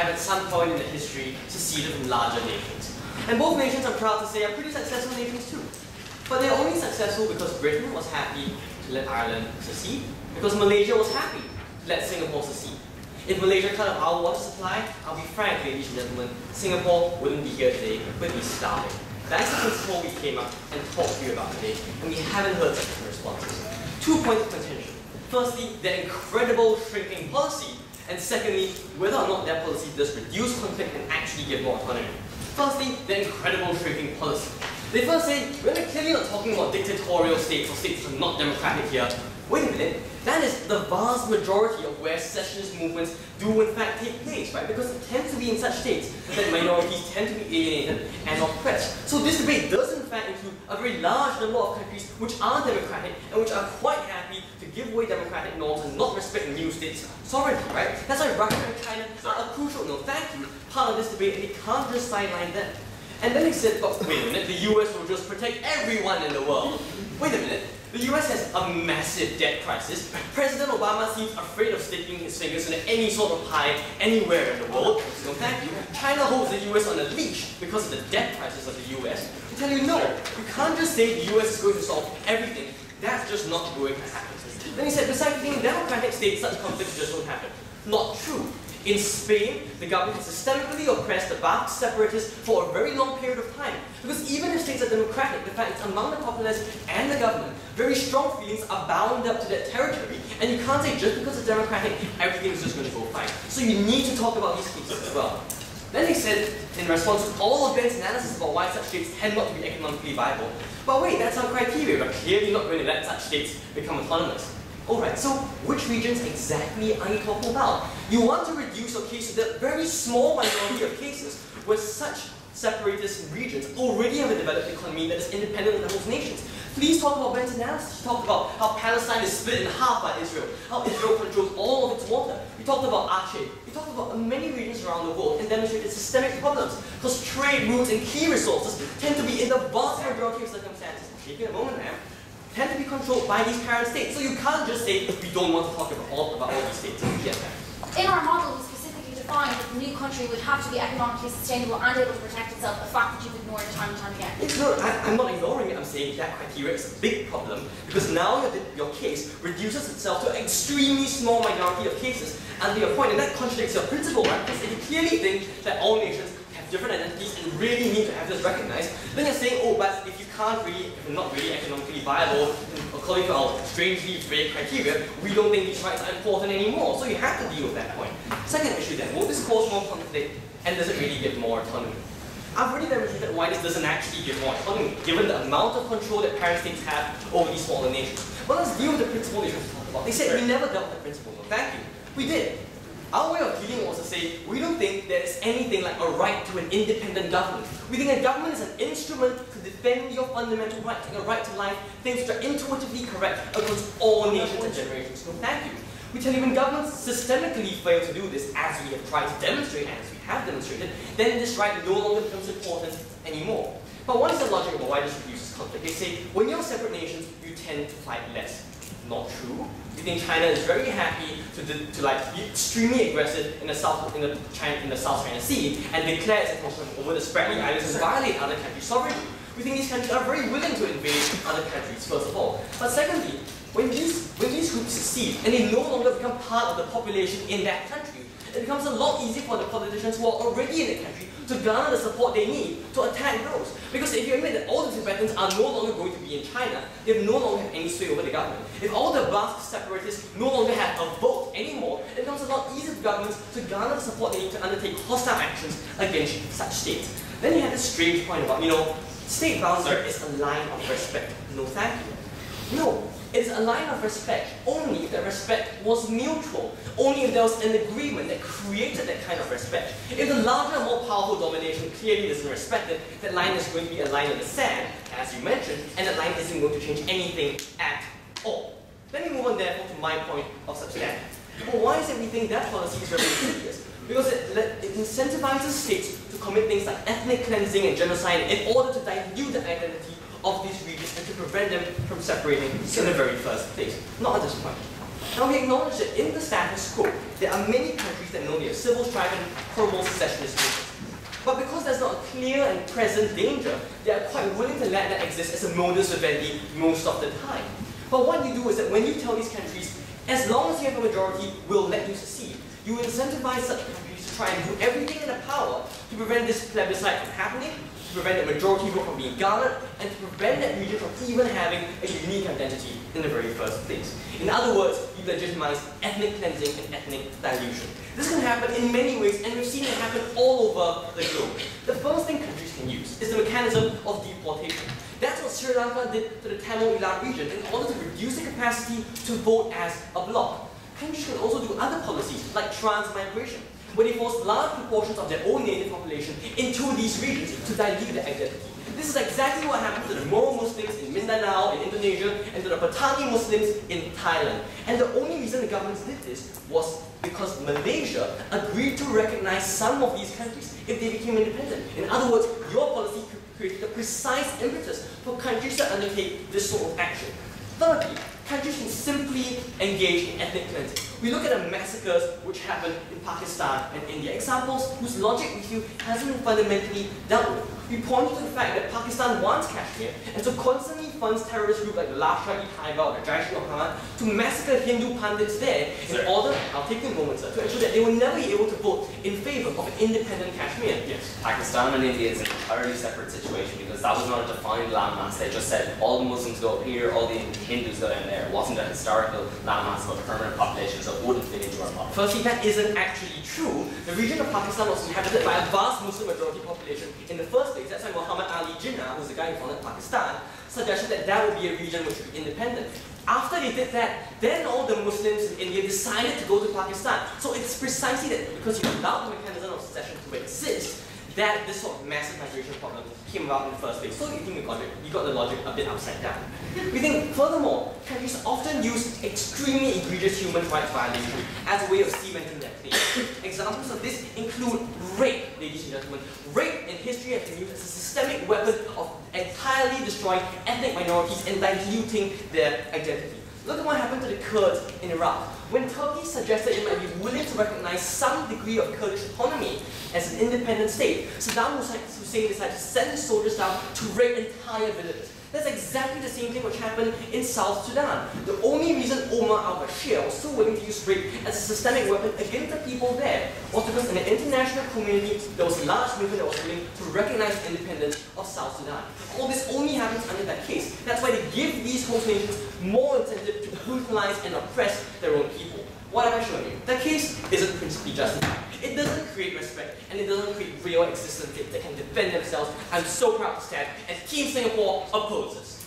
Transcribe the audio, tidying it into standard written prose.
have at some point in the history seceded from larger nations. And both nations, I'm proud to say, are pretty successful nations too. But they're only successful because Britain was happy to let Ireland secede, because Malaysia was happy to let Singapore secede. If Malaysia cut off our water supply, I'll be frank, ladies and gentlemen, Singapore wouldn't be here today, we'd be starving. That's the principle we came up and talked to you about today, and we haven't heard such responses. 2 points of contention. Firstly, their incredible shrinking policy, and secondly, whether or not their policy does reduce conflict and actually give more autonomy. Firstly, their incredible shrinking policy. They first say, we're clearly not talking about dictatorial states or states that are not democratic here. Wait a minute, that is the vast majority of where secessionist movements do in fact take place, right? Because it tends to be in such states that minorities tend to be alienated and oppressed. So this debate does in fact include a very large number of countries which are democratic and which are quite happy to give away democratic norms and not respect new states' sovereignty, right? That's why Russia and China are a crucial, no thank you, part of this debate, and they can't just sideline them. And then they said, oh, wait a minute, the US will just protect everyone in the world. Wait a minute. The US has a massive debt crisis. President Obama seems afraid of sticking his fingers into any sort of pie anywhere in the world. So thank you. China holds the US on a leash because of the debt crisis of the US. I tell you, no, you can't just say the US is going to solve everything. That's just not going to happen. Then he said, besides being democratic states, such conflicts just won't happen. Not true. In Spain, the government has systemically oppressed the Basque separatists for a very long period of time. Because even if states are democratic, the fact it's among the populace and the government, very strong feelings are bound up to that territory. And you can't say just because it's democratic, everything's just going to go fine. So you need to talk about these cases as well. Then he said, in response to all of Ben's analysis about why such states tend not to be economically viable, but wait, that's our criteria. We're clearly not going to let such states become autonomous. Alright, so which regions exactly are you talking about? You want to reduce your case to the very small minority of cases where such separatist regions already have a developed economy that is independent of those nations. Please talk about Ben's analysis. You talked about how Palestine is split in half by Israel, how Israel controls all of its water. You talked about Aceh. You talked about many regions around the world and demonstrated systemic problems because trade routes and key resources tend to be in the vast majority of circumstances. Take it a moment, ma'am. Tend to be controlled by these parent states. So you can't just say, we don't want to talk about all these states. Yes, in our model, we specifically defined that the new country would have to be economically sustainable and able to protect itself, a fact that you've ignored time and time again. No, I'm not ignoring it. I'm saying that criteria is a big problem because now your case reduces itself to an extremely small minority of cases. And to your point, and that contradicts your principle, right? Because if you clearly think that all nations have different identities and really need to have this recognized, then you're saying, oh, but if you're not really economically viable, according to our strangely vague criteria, we don't think these rights are important anymore. So you have to deal with that point. Second issue then, will this cause more conflict and does it really give more autonomy? I've already demonstrated why this doesn't actually give more autonomy, given the amount of control that parent states have over these smaller nations. But let's deal with the principle they talked about. They said we never dealt with the principle. No, thank you. We did. Our way of dealing was to say, we don't think there's anything like a right to an independent government. We think a government is an instrument to defend your fundamental rights, like a right to life, things which are intuitively correct across all nations and generations. No, thank you. We tell you when governments systemically fail to do this, as we have tried to demonstrate, and as we have demonstrated, then this right no longer becomes important anymore. But what is the logic about why this reduces conflict? They say, when you're separate nations, you tend to fight less. Not true. We think China is very happy to be extremely aggressive in the South China Sea and declare its aggression over the Spratly Islands and violate other countries' sovereignty. We think these countries are very willing to invade other countries, first of all. But secondly, when these groups secede and they no longer become part of the population in that country, it becomes a lot easier for the politicians who are already in the country to garner the support they need to attack those. Because if you admit that all the Tibetans are no longer going to be in China, they no longer have any sway over the government. If all the Basque separatists no longer have a vote anymore, it becomes a lot easier for governments to garner the support they need to undertake hostile actions against such states. Then you have this strange point about, state boundary is a line of respect. No, thank you. No. It's a line of respect only if that respect was mutual, only if there was an agreement that created that kind of respect. If the larger and more powerful domination clearly doesn't respect it, that line is going to be a line in the sand, as you mentioned, and that line isn't going to change anything at all. Let me move on therefore to my point of substandard. But why is it we think that policy is very insidious? Because it incentivizes states to commit things like ethnic cleansing and genocide in order to dilute the identity of these regions and to prevent them from separating in the very first place. Not at this point. Now we acknowledge that in the status quo, there are many countries that know they have civil strife and horrible secessionist movements. But because there's not a clear and present danger, they are quite willing to let that exist as a modus vivendi most of the time. But what you do is that when you tell these countries, as long as you have a majority, we'll let you secede, you incentivize such countries to try and do everything in their power to prevent this plebiscite from happening, to prevent the majority vote from being garnered, and to prevent that region from even having a unique identity in the very first place. In other words, you legitimize ethnic cleansing and ethnic dilution. This can happen in many ways, and we've seen it happen all over the globe. The first thing countries can use is the mechanism of deportation. That's what Sri Lanka did to the Tamil Eelam region in order to reduce the capacity to vote as a bloc. Countries can also do other policies, like transmigration, where they force large proportions of their own native population into these regions to dilute their identity. This is exactly what happened to the Moro Muslims in Mindanao in Indonesia and to the Patani Muslims in Thailand. And the only reason the governments did this was because Malaysia agreed to recognize some of these countries if they became independent. In other words, your policy created the precise impetus for countries to undertake this sort of action. Thirdly, countries can simply engage in ethnic cleansing. We look at the massacres which happened in Pakistan and India, examples whose logic we feel hasn't been fundamentally dealt with. We point to the fact that Pakistan wants Kashmir and so constantly funds terrorist groups like the Lashkar-e-Taiba or the Jaish-e-Mohammed to massacre Hindu pundits there in order, I'll take you a moment sir, to ensure that they will never be able to vote in favour of an independent Kashmir. Yes. Pakistan and India is an entirely separate situation because that was not a defined landmass. They just said all the Muslims go up here, all the Hindus go down there. It wasn't a historical landmass but a permanent population, so it wouldn't fit into our model. Firstly, that isn't actually true. The region of Pakistan was inhabited by a vast Muslim majority population in the first place. That's why Muhammad Ali Jinnah, who's the guy who founded Pakistan, suggested that that would be a region which would be independent. After they did that, then all the Muslims in India decided to go to Pakistan. So it's precisely that because you allowed the mechanism of secession to exist, that this sort of massive migration problem came about in the first place. So you think you got the logic a bit upside down. We think, furthermore, countries often use extremely egregious human rights violation as a way of cementing their claim. Examples of this include rape, ladies and gentlemen. Rape in history has been used as a systemic weapon of entirely destroying ethnic minorities and diluting their identity. Look at what happened to the Kurds in Iraq. When Turkey suggested it might be willing to recognize some degree of Kurdish autonomy as an independent state, Saddam Hussein decided to send his soldiers down to rape entire villages. That's exactly the same thing which happened in South Sudan. The only reason Omar al-Bashir was so willing to use rape as a systemic weapon against the people there was because in the international community there was a large movement that was willing to recognize the independence of South Sudan. All this only happens under that case. That's why they give these host nations more incentive to brutalize and oppress their own people. What have I shown you? That case isn't principally justified. It doesn't create respect, and it doesn't create real existence that can defend themselves. I'm so proud to stand, and Team Singapore opposes.